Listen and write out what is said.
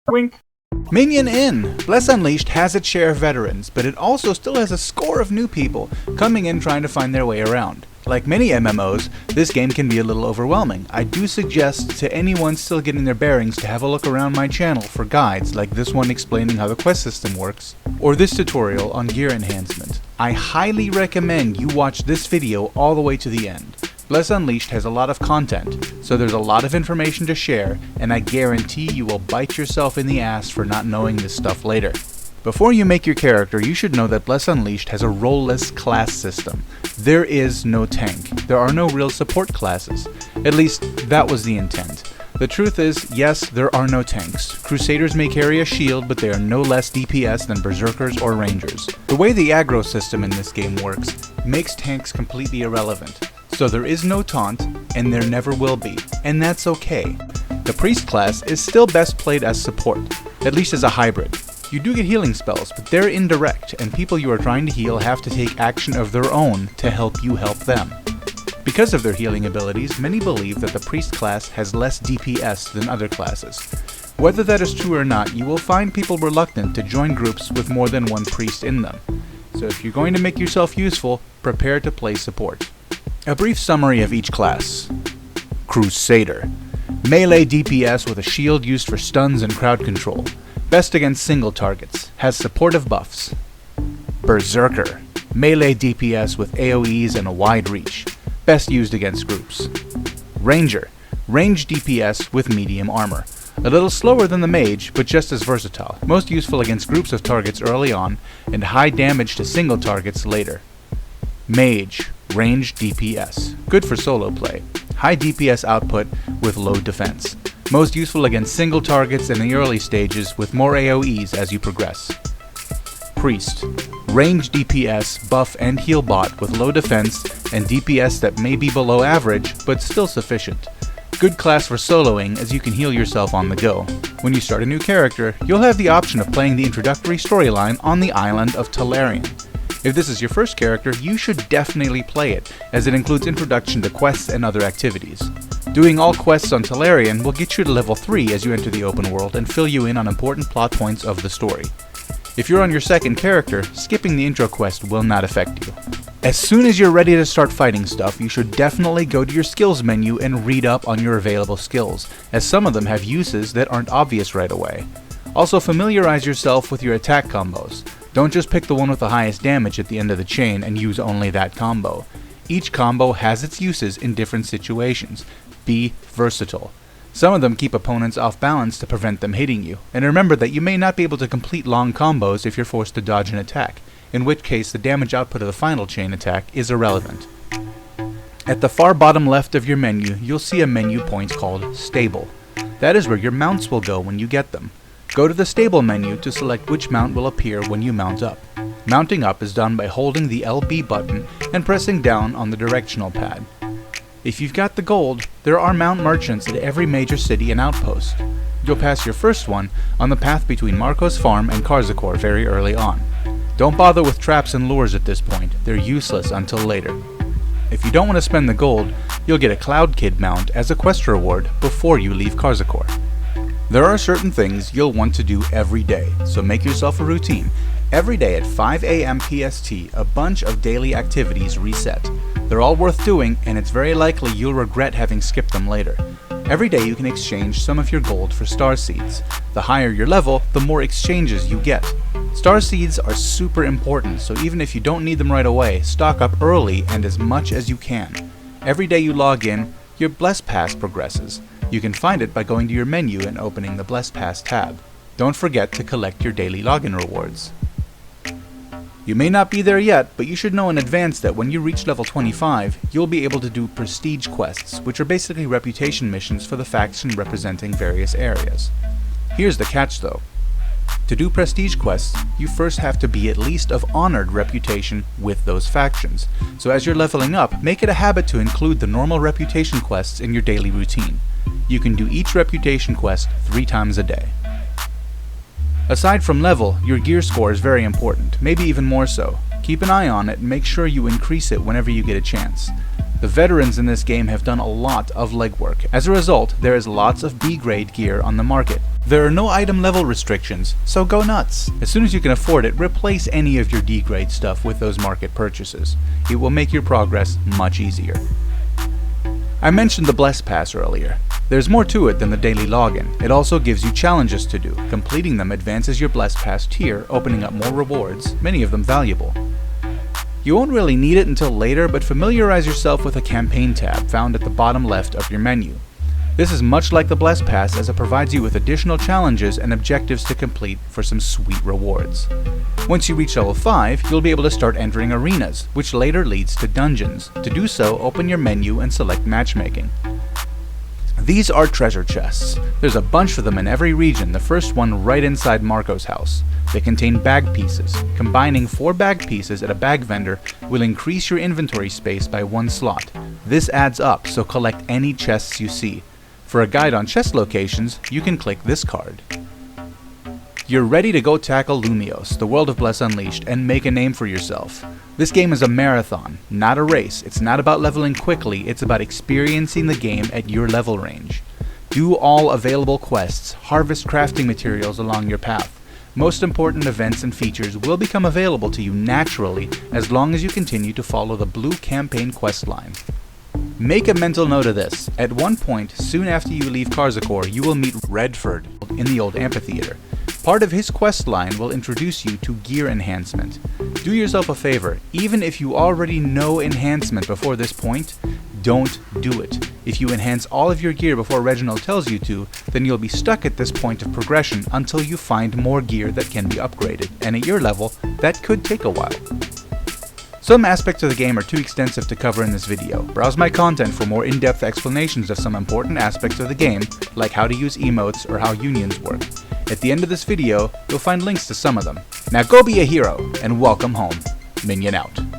Wink. Minion Inn! Bless Unleashed has its share of veterans, but it also still has a score of new people coming in trying to find their way around. Like many MMOs, this game can be a little overwhelming. I do suggest to anyone still getting their bearings to have a look around my channel for guides like this one explaining how the quest system works, or this tutorial on gear enhancement. I highly recommend you watch this video all the way to the end. Bless Unleashed has a lot of content, so there's a lot of information to share, and I guarantee you will bite yourself in the ass for not knowing this stuff later. Before you make your character, you should know that Bless Unleashed has a role-less class system. There is no tank. There are no real support classes. At least, that was the intent. The truth is, yes, there are no tanks. Crusaders may carry a shield, but they are no less DPS than Berserkers or Rangers. The way the aggro system in this game works makes tanks completely irrelevant. So there is no taunt, and there never will be, and that's okay. The Priest class is still best played as support, at least as a hybrid. You do get healing spells, but they're indirect, and people you are trying to heal have to take action of their own to help you help them. Because of their healing abilities, many believe that the Priest class has less DPS than other classes. Whether that is true or not, you will find people reluctant to join groups with more than one priest in them. So if you're going to make yourself useful, prepare to play support. A brief summary of each class. Crusader. Melee DPS with a shield used for stuns and crowd control. Best against single targets. Has supportive buffs. Berserker. Melee DPS with AoEs and a wide reach. Best used against groups. Ranger. Range DPS with medium armor. A little slower than the mage, but just as versatile. Most useful against groups of targets early on, and high damage to single targets later. Mage. Range DPS. Good for solo play. High DPS output with low defense. Most useful against single targets in the early stages with more AoEs as you progress. Priest. Range DPS, buff and heal bot with low defense and DPS that may be below average but still sufficient. Good class for soloing as you can heal yourself on the go. When you start a new character, you'll have the option of playing the introductory storyline on the island of Tolarian. If this is your first character, you should definitely play it, as it includes introduction to quests and other activities. Doing all quests on Tolarian will get you to level 3 as you enter the open world and fill you in on important plot points of the story. If you're on your second character, skipping the intro quest will not affect you. As soon as you're ready to start fighting stuff, you should definitely go to your skills menu and read up on your available skills, as some of them have uses that aren't obvious right away. Also familiarize yourself with your attack combos. Don't just pick the one with the highest damage at the end of the chain and use only that combo. Each combo has its uses in different situations. Be versatile. Some of them keep opponents off balance to prevent them hitting you, and remember that you may not be able to complete long combos if you're forced to dodge an attack, in which case the damage output of the final chain attack is irrelevant. At the far bottom left of your menu, you'll see a menu point called Stable. That is where your mounts will go when you get them. Go to the Stable menu to select which mount will appear when you mount up. Mounting up is done by holding the LB button and pressing down on the directional pad. If you've got the gold, there are mount merchants at every major city and outpost. You'll pass your first one on the path between Marco's Farm and Karzakor very early on. Don't bother with traps and lures at this point, they're useless until later. If you don't want to spend the gold, you'll get a Cloud Kid mount as a quest reward before you leave Karzakor. There are certain things you'll want to do every day, so make yourself a routine. Every day at 5 AM PST, a bunch of daily activities reset. They're all worth doing, and it's very likely you'll regret having skipped them later. Every day you can exchange some of your gold for star seeds. The higher your level, the more exchanges you get. Star seeds are super important, so even if you don't need them right away, stock up early and as much as you can. Every day you log in, your Bless Pass progresses. You can find it by going to your menu and opening the Bless Pass tab. Don't forget to collect your daily login rewards. You may not be there yet, but you should know in advance that when you reach level 25, you'll be able to do prestige quests, which are basically reputation missions for the faction representing various areas. Here's the catch though. To do prestige quests, you first have to be at least of honored reputation with those factions, so as you're leveling up, make it a habit to include the normal reputation quests in your daily routine. You can do each reputation quest 3 times a day. Aside from level, your gear score is very important, maybe even more so. Keep an eye on it and make sure you increase it whenever you get a chance. The veterans in this game have done a lot of legwork. As a result, there is lots of B-grade gear on the market. There are no item level restrictions, so go nuts. As soon as you can afford it, replace any of your D-grade stuff with those market purchases. It will make your progress much easier. I mentioned the Bless Pass earlier. There's more to it than the daily login. It also gives you challenges to do. Completing them advances your Bless Pass tier, opening up more rewards, many of them valuable. You won't really need it until later, but familiarize yourself with a campaign tab found at the bottom left of your menu. This is much like the Bless Pass, as it provides you with additional challenges and objectives to complete for some sweet rewards. Once you reach level 5, you'll be able to start entering arenas, which later leads to dungeons. To do so, open your menu and select matchmaking. These are treasure chests. There's a bunch of them in every region, the first one right inside Marco's house. They contain bag pieces. Combining 4 bag pieces at a bag vendor will increase your inventory space by 1 slot. This adds up, so collect any chests you see. For a guide on chest locations, you can click this card. You're ready to go tackle Lumios, the world of Bless Unleashed, and make a name for yourself. This game is a marathon, not a race. It's not about leveling quickly, it's about experiencing the game at your level range. Do all available quests, harvest crafting materials along your path. Most important events and features will become available to you naturally as long as you continue to follow the blue campaign quest line. Make a mental note of this. At one point, soon after you leave Karzakor, you will meet Redford in the old amphitheater. Part of his quest line will introduce you to gear enhancement. Do yourself a favor, even if you already know enhancement before this point, don't do it. If you enhance all of your gear before Reginald tells you to, then you'll be stuck at this point of progression until you find more gear that can be upgraded, and at your level, that could take a while. Some aspects of the game are too extensive to cover in this video. Browse my content for more in-depth explanations of some important aspects of the game, like how to use emotes or how unions work. At the end of this video, you'll find links to some of them. Now go be a hero, and welcome home. Minion out.